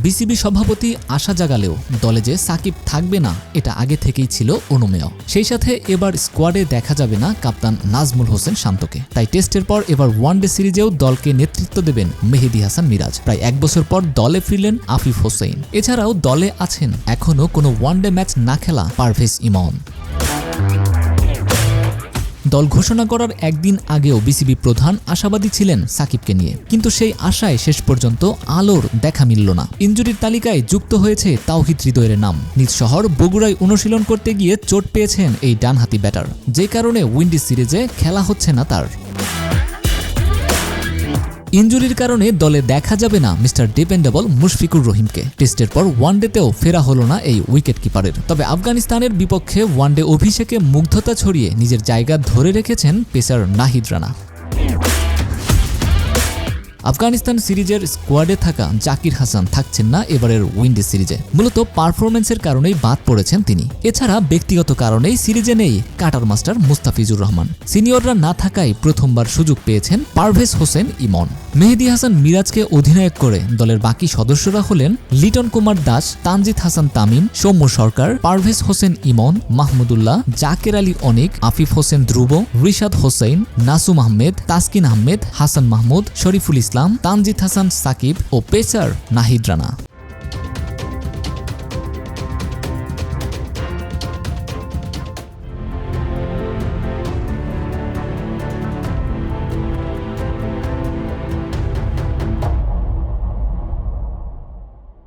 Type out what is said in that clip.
BCB সভাপতি আশা জাগালেও দলে যে সাকিব থাকবে না এটা আগে থেকেই ছিল অনুমেয়। সেই সাথে এবার স্কোয়াডে দেখা যাবে না কাপ্তান নাজমুল হোসেন শান্তকে। তাই টেস্টের পর এবার ওয়ানডে সিরিজেও দলকে নেতৃত্ব দেবেন মেহেদী হাসান মিরাজ। প্রায় 1 বছর পর দলে ফিরলেন আফিফ হোসেন। এছাড়াও দলে আছেন এখনও কোনো ওয়ানডে ম্যাচ না খেলা পারভেজ ইমন। দল ঘোষণা করার একদিন আগেও বিসিবি প্রধান আশাবাদী ছিলেন সাকিবকে নিয়ে, কিন্তু সেই আশায় শেষ পর্যন্ত আলোর দেখা মিলল না। ইনজুরির তালিকায় যুক্ত হয়েছে তাওহিদ হৃদয়ের নাম। নিজ শহর বগুড়ায় অনুশীলন করতে গিয়ে চোট পেয়েছেন এই ডানহাতি ব্যাটার, যে কারণে উইন্ডিজ সিরিজে খেলা হচ্ছে না তার। ইনজুরির কারণে দলে দেখা যাবে না মিস্টার ডিপেন্ডেবল মুশফিকুর রহিমকে। টেস্টের পর ওয়ানডেতেও ফেরা হলো না এই উইকেট কিপারের। তবে আফগানিস্তানের বিপক্ষে ওয়ানডে অভিষেকে মুগ্ধতা ছড়িয়ে নিজের জায়গা ধরে রেখেছেন পেসার নাহিদ রানা। আফগানিস্তান সিরিজের স্কোয়াডে থাকা জাকির হাসান থাকছেন না এবারের উইন্ডিজ সিরিজে। মূলত পারফরম্যান্সের কারণেই বাদ পড়েছেন তিনি। এছাড়া ব্যক্তিগত কারণেই সিরিজে নেই কাটার মাস্টার মুস্তাফিজুর রহমান। সিনিয়ররা না থাকায় প্রথমবার সুযোগ পেয়েছেন পারভেজ হোসেন ইমন। মেহেদী হাসান মিরাজকে অধিনায়ক করে দলের বাকি সদস্যরা হলেন লিটন কুমার দাস, তানজিদ হাসান তামিম, সৌম্য সরকার, পারভেজ হোসেন ইমন, মাহমুদুল্লাহ, জাকের আলী অনিক, আফিফ হোসেন ধ্রুব, রিশাদ হোসেন, নাসুম আহমেদ, তাসকিন আহমেদ, হাসান মাহমুদ, শরীফুল ইসলাম, তানজিদ হাসান সাকিব ও পেসার নাহিদ রানা।